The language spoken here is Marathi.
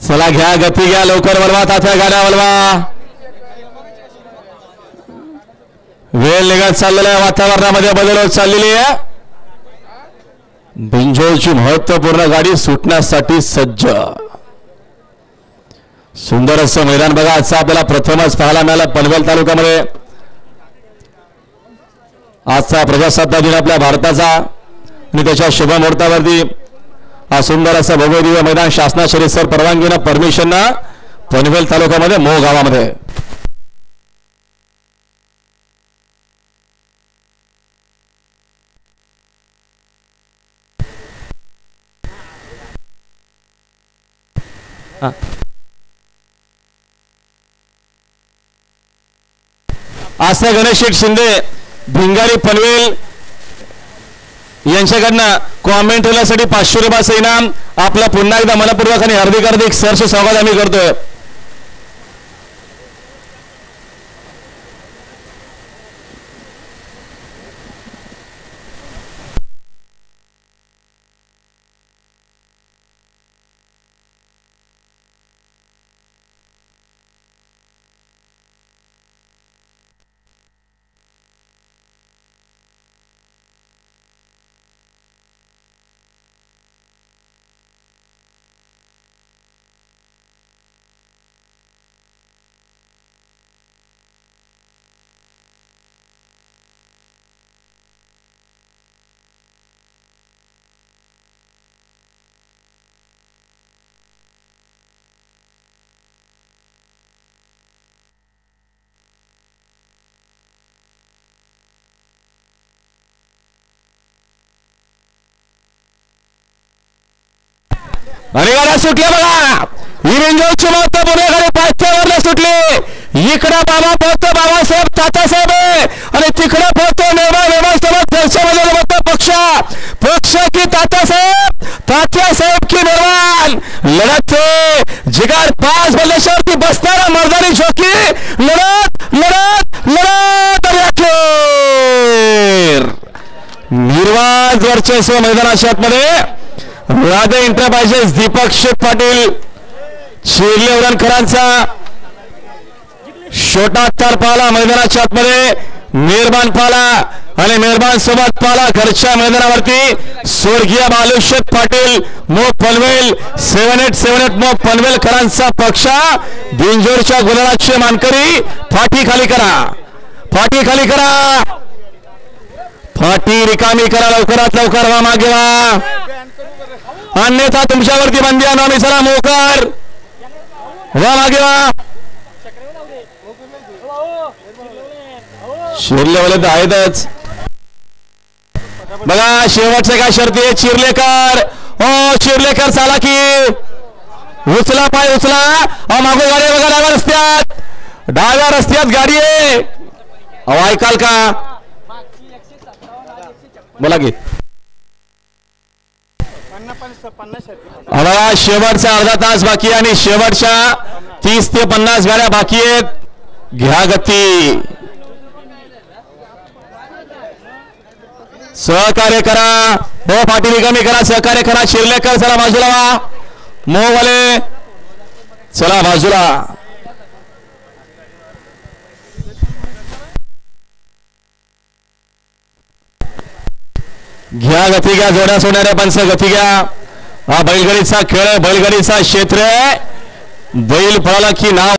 चला घ्या गती घ्या लवकर वळवा तात्या गाड्या वळवा. वेळ निघत चाललेल्या वातावरणामध्ये बदल होत चाललेली आहे. बिंजोरची महत्वपूर्ण गाडी सुटण्यासाठी सज्ज. सुंदर असं मैदान बघा आजचा आपल्याला प्रथमच पाहायला मिळालं पनवेल तालुक्यामध्ये. आजचा प्रजासत्ताक दिन आपल्या भारताचा आणि त्याच्या शुभ मुहूर्तावरती हा सुंदर असं भव्य मैदान शासनाच्या रीतसर परवानगीनं परमिशननं पनवेल तालुक्यामध्ये मोह गावामध्ये. आस्था गणेश शेठ शिंदे भिंगारी पनवेल यांच्याकडनं कॉमेंट्रीसाठी 500 रुपयाचं इनाम आपला पुन्हा एकदा मनपूर्वक आणि हार्दिक सहर्ष स्वागत आम्ही करतोय. आणि गाड्या सुटल्या बघा. ही बिंजोरची महत्वपूर्ण गाडी पाचच्यावरला सुटली. इकडे बाबा पोहतो बाबासाहेब तात्यासाहेब आणि तिकडे पोहतो निर्माण पक्ष की तात्यासाहेब की निर्माण लढत जिगार 5 बल्लेश्वरती बसणारा मर्दानी झोकी लढत लढत लढत निर्वाद वर्चस्व मैदानाच्या आतमध्ये राधे एंटरप्राइजेस दीपक शेठ पाटील शिरले उरणकरांचा छोटा तार पाला मैदानाच्या आतमध्ये मेहरबान पाला आणि मेहरबान सोबत पाला घरच्या मैदानावरती स्वर्गीय बालुशेठ पाटील मो पनवेल 7878 मो पनवेलकरांचा पक्ष बिंजोरच्या गुलालाचे मानकरी. फाटी खाली करा फाटी खाली करा फाटी रिकामी करा लवकरात लवकर वा मागे वा अन्यथा तुमच्यावरती बंदी आणून चला मोकर वा मागे वा. शिरलेवाले तर आहेतच बघा. शेवटचे काय शर्ती आहे चिरलेकर. हो चिरलेकर चाला की उचला पाय उचला. मागो गाडी बघा डाव्या रस्त्यात गाडी आहे. अहो ऐकाल का बोला की. बघा शेवटचा अर्धा तास बाकी आणि शेवटच्या 30 ते 50 गाड्या बाकी आहेत. घ्या गती सहकार्य करा. हो फाटी रिकामी करा सहकार्य करा. शिरलेकर चला बाजूला वा मोवाले चला बाजूला. घ्या गती घ्या जोड्या सोडणाऱ्या पंच गती घ्या. हा बैलगाडीचा खेळ आहे बैलगाडीचा क्षेत्र आहे. बैल पळाला की नाव